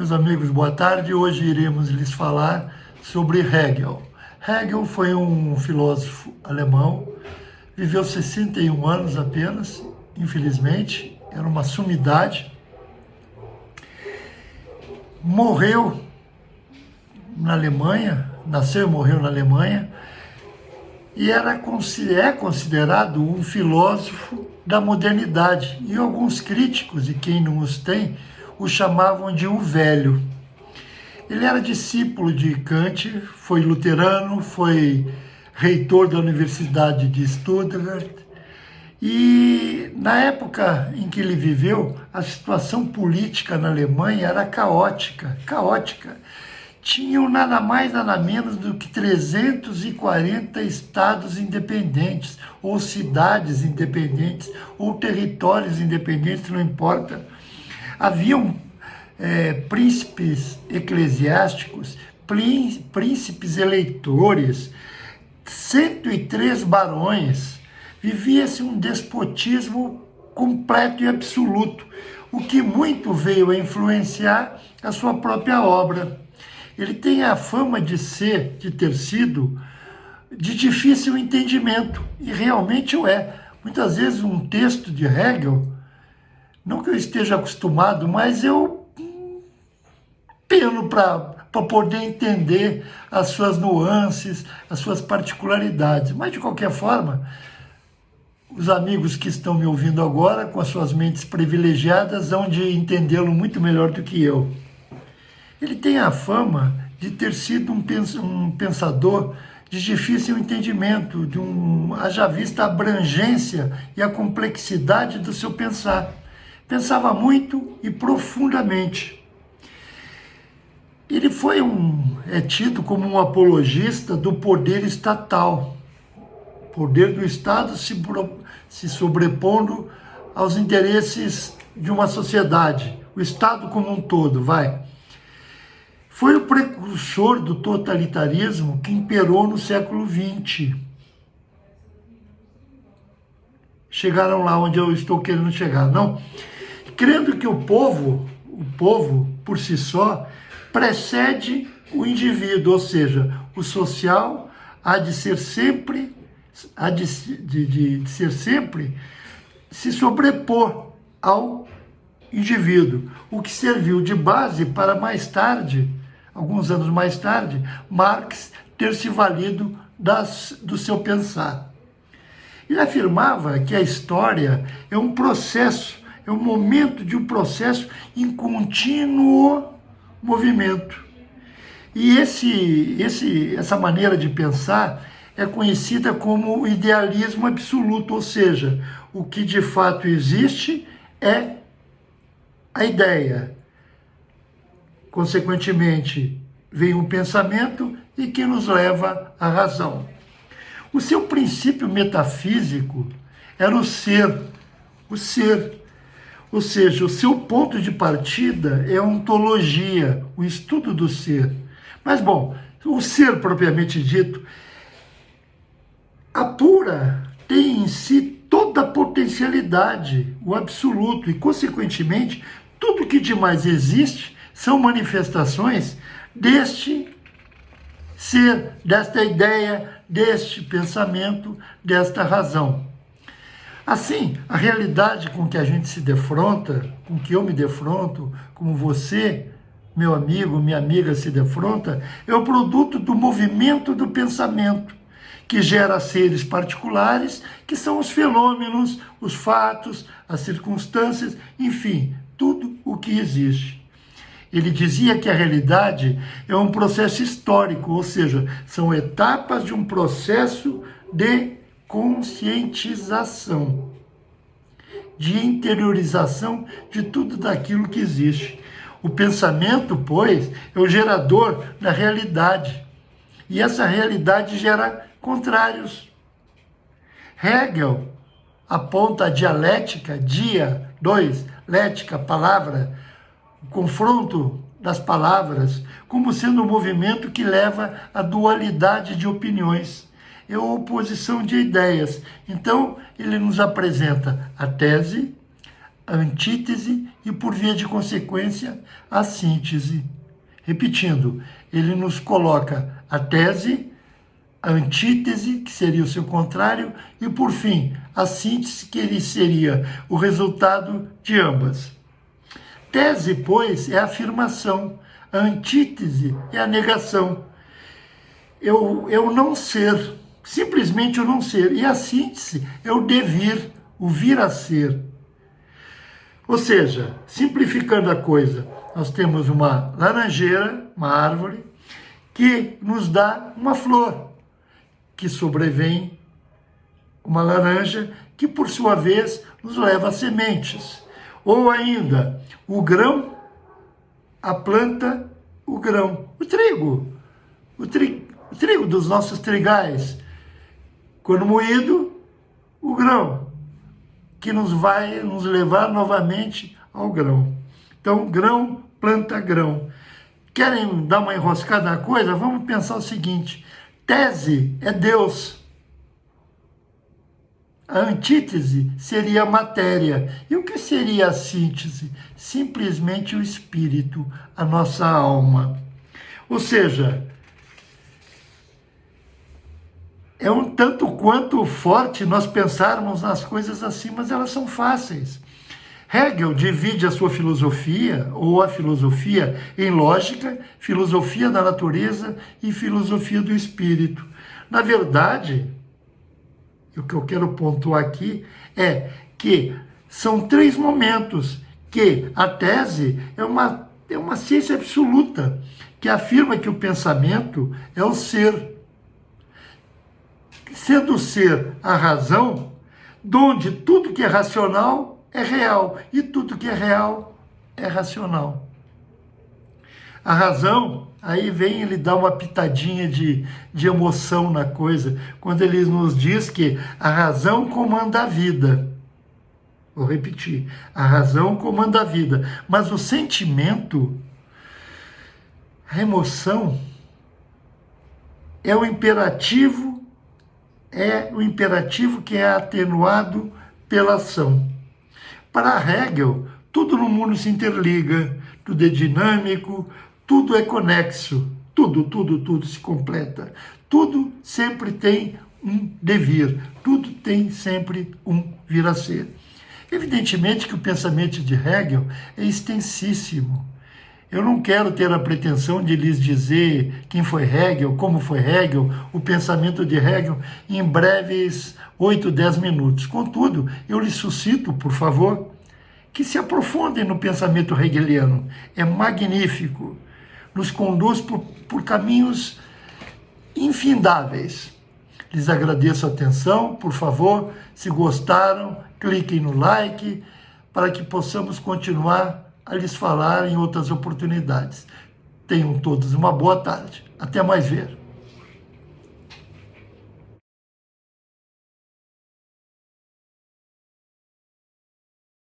Meus amigos, boa tarde. Hoje iremos lhes falar sobre Hegel. Hegel foi um filósofo alemão, viveu 61 anos apenas, infelizmente, era uma sumidade. Morreu na Alemanha, nasceu e morreu na Alemanha, e é considerado um filósofo da modernidade. E alguns críticos, e quem não os tem, o chamavam de o velho. Ele era discípulo de Kant, foi luterano, foi reitor da Universidade de Stuttgart, e na época em que ele viveu, a situação política na Alemanha era caótica. Tinham nada mais, nada menos do que 340 estados independentes, ou cidades independentes, ou territórios independentes, não importa. Haviam príncipes eclesiásticos, príncipes eleitores, 103 barões. Vivia-se um despotismo completo e absoluto, o que muito veio a influenciar a sua própria obra. Ele tem a fama de ter sido de difícil entendimento, e realmente o é. Muitas vezes um texto de Hegel, não que eu esteja acostumado, mas eu peno para poder entender as suas nuances, as suas particularidades. Mas, de qualquer forma, os amigos que estão me ouvindo agora, com as suas mentes privilegiadas, hão de entendê-lo muito melhor do que eu. Ele tem a fama de ter sido um pensador de difícil entendimento, haja vista a abrangência e a complexidade do seu pensar. Pensava muito e profundamente. Ele é tido como um apologista do poder estatal, poder do Estado se sobrepondo aos interesses de uma sociedade, o Estado como um todo, Foi o precursor do totalitarismo que imperou no século XX. Chegaram lá onde eu estou querendo chegar, não? Crendo que o povo, por si só, precede o indivíduo, ou seja, o social há de ser sempre, se sobrepor ao indivíduo, o que serviu de base para mais tarde, alguns anos mais tarde, Marx ter se valido do seu pensar. Ele afirmava que a história é um processo, é um momento de um processo em contínuo movimento. E essa maneira de pensar é conhecida como o idealismo absoluto, ou seja, o que de fato existe é a ideia. Consequentemente, vem um pensamento e que nos leva à razão. O seu princípio metafísico era o ser. Ou seja, o seu ponto de partida é a ontologia, o estudo do ser. Mas, bom, o ser propriamente dito tem em si toda a potencialidade, o absoluto, e, consequentemente, tudo que de mais existe são manifestações deste ser, desta ideia, deste pensamento, desta razão. Assim, a realidade com que a gente se defronta, com que eu me defronto, como você, meu amigo, minha amiga, se defronta, é o produto do movimento do pensamento, que gera seres particulares, que são os fenômenos, os fatos, as circunstâncias, enfim, tudo o que existe. Ele dizia que a realidade é um processo histórico, ou seja, são etapas de um processo de conscientização, de interiorização de tudo daquilo que existe. O pensamento, pois, é o gerador da realidade. E essa realidade gera contrários. Hegel aponta a dialética, lética, palavra, o confronto das palavras, como sendo um movimento que leva à dualidade de opiniões. É a oposição de ideias. Então, ele nos apresenta a tese, a antítese e, por via de consequência, a síntese. Repetindo, ele nos coloca a tese, a antítese, que seria o seu contrário, e, por fim, a síntese, que ele seria o resultado de ambas. Tese, pois, é a afirmação, a antítese é a negação. Eu não ser, simplesmente o não ser. E a síntese é o devir, o vir a ser. Ou seja, simplificando a coisa, nós temos uma laranjeira, uma árvore, que nos dá uma flor, que sobrevém uma laranja, que por sua vez nos leva a sementes. Ou ainda, o grão, a planta, o grão, o trigo dos nossos trigais, quando moído, o grão, que nos vai nos levar novamente ao grão. Então, grão, planta, grão. Querem dar uma enroscada na coisa? Vamos pensar o seguinte: tese é Deus. A antítese seria a matéria. E o que seria a síntese? Simplesmente o espírito, a nossa alma. Ou seja, é um tanto quanto forte nós pensarmos nas coisas assim, mas elas são fáceis. Hegel divide a sua filosofia, ou a filosofia, em lógica, filosofia da natureza e filosofia do espírito. Na verdade, o que eu quero pontuar aqui é que são 3 momentos, que a tese é uma ciência absoluta, que afirma que o pensamento é o ser. Sendo o ser a razão, donde tudo que é racional é real, e tudo que é real é racional. A razão, aí vem ele dar uma pitadinha de emoção na coisa, quando ele nos diz que a razão comanda a vida. Vou repetir, a razão comanda a vida, mas o sentimento, a emoção, é o imperativo que é atenuado pela ação. Para Hegel, tudo no mundo se interliga, tudo é dinâmico, tudo é conexo, tudo se completa. Tudo sempre tem um devir, tudo tem sempre um vir a ser. Evidentemente que o pensamento de Hegel é extensíssimo. Eu não quero ter a pretensão de lhes dizer quem foi Hegel, como foi Hegel, o pensamento de Hegel, em breves 8, 10 minutos. Contudo, eu lhes suscito, por favor, que se aprofundem no pensamento hegeliano. É magnífico. Nos conduz por caminhos infindáveis. Lhes agradeço a atenção. Por favor, se gostaram, cliquem no like, para que possamos continuar a lhes falar em outras oportunidades. Tenham todos uma boa tarde. Até mais ver.